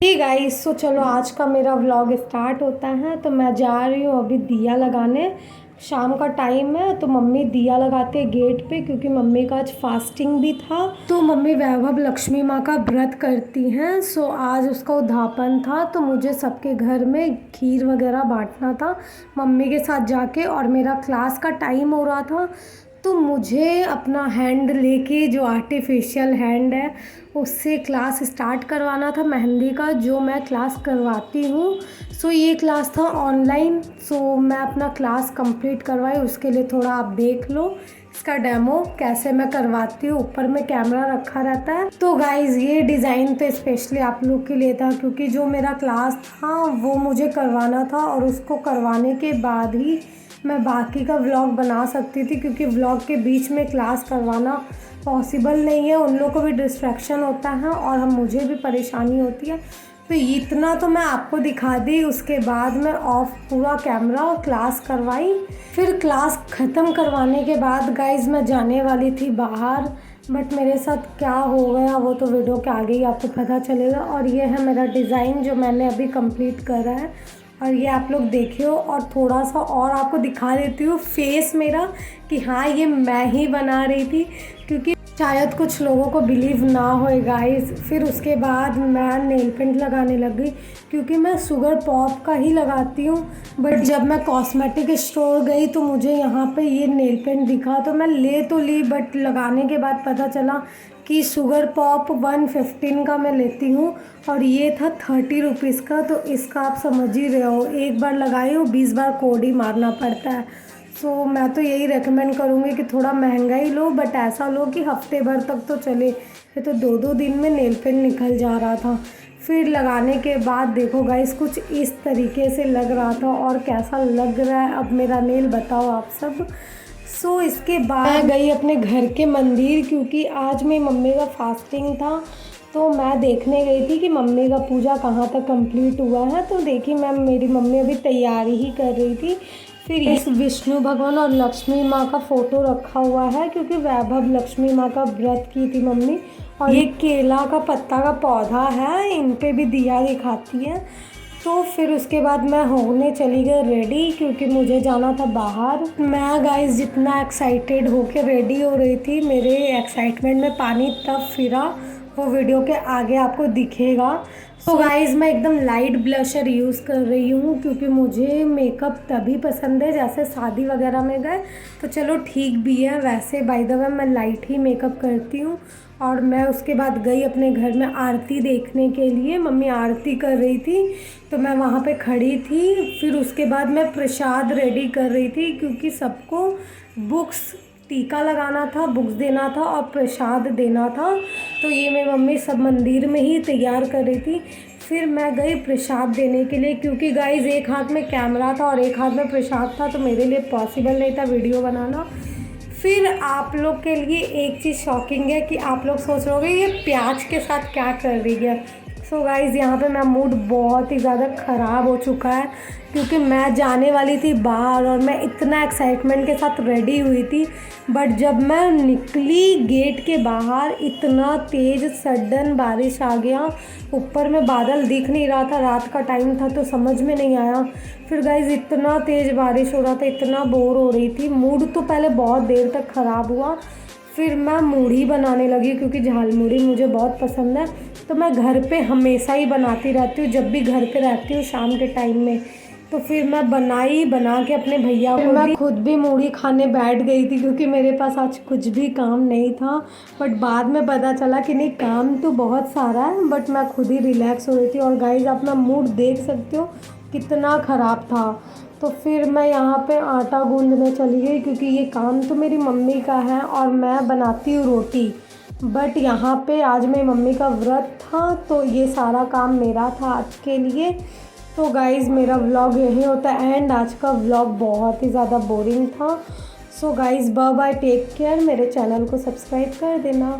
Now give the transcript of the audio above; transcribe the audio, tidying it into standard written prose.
Hey guys, तो चलो आज का मेरा व्लॉग स्टार्ट होता है। तो मैं जा रही हूँ अभी दिया लगाने। शाम का टाइम है तो मम्मी दिया लगाते हैं गेट पे, क्योंकि मम्मी का आज फास्टिंग भी था। तो मम्मी वैभव लक्ष्मी माँ का व्रत करती हैं। सो आज उसका उद्यापन था तो मुझे सबके घर में खीर वगैरह बांटना था मम्मी के साथ जाके। और मेरा क्लास का टाइम हो रहा था तो मुझे अपना हैंड लेके, जो आर्टिफिशियल हैंड है, उससे क्लास स्टार्ट करवाना था मेहंदी का, जो मैं क्लास करवाती हूँ। सो ये क्लास था ऑनलाइन। सो मैं अपना क्लास कंप्लीट करवाई, उसके लिए थोड़ा आप देख लो इसका डेमो कैसे मैं करवाती हूँ। ऊपर में कैमरा रखा रहता है। तो गाइज़ ये डिज़ाइन तो स्पेशली आप लोग के लिए था, क्योंकि जो मेरा क्लास था वो मुझे करवाना था और उसको करवाने के बाद ही मैं बाकी का व्लॉग बना सकती थी, क्योंकि व्लॉग के बीच में क्लास करवाना पॉसिबल नहीं है। उन लोगों को भी डिस्ट्रैक्शन होता है और मुझे भी परेशानी होती है। तो इतना तो मैं आपको दिखा दी। उसके बाद मैं ऑफ पूरा कैमरा क्लास करवाई। फिर क्लास ख़त्म करवाने के बाद गाइज़ मैं जाने वाली थी बाहर, बट मेरे साथ क्या हो गया वो तो वीडियो के आगे ही आपको पता चलेगा। और ये है मेरा डिज़ाइन जो मैंने अभी कंप्लीट करा है, और ये आप लोग देखियो। और थोड़ा सा और आपको दिखा देती हूँ फेस मेरा, कि हाँ ये मैं ही बना रही थी, क्योंकि शायद कुछ लोगों को बिलीव ना होए गाइस। फिर उसके बाद मैं नेल पेंट लगाने लग गई, क्योंकि मैं शुगर पॉप का ही लगाती हूँ। बट जब मैं कॉस्मेटिक स्टोर गई तो मुझे यहाँ पे ये नेल पेंट दिखा, तो मैं ले तो ली, बट लगाने के बाद पता चला कि शुगर पॉप 115 का मैं लेती हूँ और ये था 30 रुपीज़ का। तो इसका आप समझ ही रहे हो, एक बार लगाई हो 20 बार कोड ही मारना पड़ता है। सो मैं तो यही रेकमेंड करूँगी कि थोड़ा महंगा ही लो, बट ऐसा लो कि हफ्ते भर तक तो चले। ये तो 2-2 दिन में नेल पेंट निकल जा रहा था। फिर लगाने के बाद देखो गाइस कुछ इस तरीके से लग रहा था। और कैसा लग रहा है अब मेरा नेल बताओ आप सब। सो इसके बाद मैं गई अपने घर के मंदिर, क्योंकि आज मेरी मम्मी का फास्टिंग था। तो मैं देखने गई थी कि मम्मी का पूजा कहाँ तक कंप्लीट हुआ है। तो देखी मैं, मेरी मम्मी अभी तैयारी ही कर रही थी। फिर इस विष्णु भगवान और लक्ष्मी माँ का फ़ोटो रखा हुआ है, क्योंकि वैभव लक्ष्मी माँ का व्रत की थी मम्मी। और ये केला का पत्ता का पौधा है, इन पे भी दिया दिखाती है। तो फिर उसके बाद मैं होने चली गई रेडी, क्योंकि मुझे जाना था बाहर। मैं गाइस जितना एक्साइटेड होके रेडी हो रही थी, मेरे एक्साइटमेंट में पानी तब फिरा, वो वीडियो के आगे आपको दिखेगा। तो गाइस मैं एकदम लाइट ब्लशर यूज़ कर रही हूँ, क्योंकि मुझे मेकअप तभी पसंद है जैसे शादी वगैरह में गए तो चलो ठीक भी है। वैसे बाय द वे मैं लाइट ही मेकअप करती हूँ। और मैं उसके बाद गई अपने घर में आरती देखने के लिए। मम्मी आरती कर रही थी तो मैं वहाँ पे खड़ी थी। फिर उसके बाद मैं प्रसाद रेडी कर रही थी, क्योंकि सबको बुक्स टीका लगाना था, बुक्स देना था और प्रसाद देना था। तो ये मेरी मम्मी सब मंदिर में ही तैयार कर रही थी। फिर मैं गई प्रसाद देने के लिए, क्योंकि गाइज़ एक हाथ में कैमरा था और एक हाथ में प्रसाद था, तो मेरे लिए पॉसिबल नहीं था वीडियो बनाना। फिर आप लोग के लिए एक चीज़ शॉकिंग है कि आप लोग सोच रहे होगे ये प्याज के साथ क्या कर रही है। सो गाइज़ यहाँ पे मेरा मूड बहुत ही ज़्यादा ख़राब हो चुका है, क्योंकि मैं जाने वाली थी बाहर और मैं इतना एक्साइटमेंट के साथ रेडी हुई थी। बट जब मैं निकली गेट के बाहर, इतना तेज़ सडन बारिश आ गया। ऊपर में बादल दिख नहीं रहा था, रात का टाइम था तो समझ में नहीं आया। फिर गाइज़ इतना तेज़ बारिश हो रहा था, इतना बोर हो रही थी। मूड तो पहले बहुत देर तक ख़राब हुआ। फिर मैं मूढ़ी बनाने लगी, क्योंकि झालमुड़ी मुझे बहुत पसंद है। तो मैं घर पे हमेशा ही बनाती रहती हूँ, जब भी घर पे रहती हूँ शाम के टाइम में। तो फिर मैं बना के अपने भैया को, मैं खुद भी मूढ़ी खाने बैठ गई थी, क्योंकि मेरे पास आज कुछ भी काम नहीं था। बट बाद में पता चला कि नहीं, काम तो बहुत सारा है, बट मैं खुद ही रिलैक्स हो रही थी। और गाइज़ अपना मूड देख सकते हो कितना ख़राब था। तो फिर मैं यहाँ पे आटा गूंदने चली गई, क्योंकि ये काम तो मेरी मम्मी का है और मैं बनाती हूँ रोटी। बट यहाँ पे आज मेरी मम्मी का व्रत था, तो ये सारा काम मेरा था आज के लिए। तो गाइज़ मेरा व्लॉग यही होता है एंड आज का व्लॉग बहुत ही ज़्यादा बोरिंग था। So guys bye bye, take care. मेरे चैनल को सब्सक्राइब कर देना।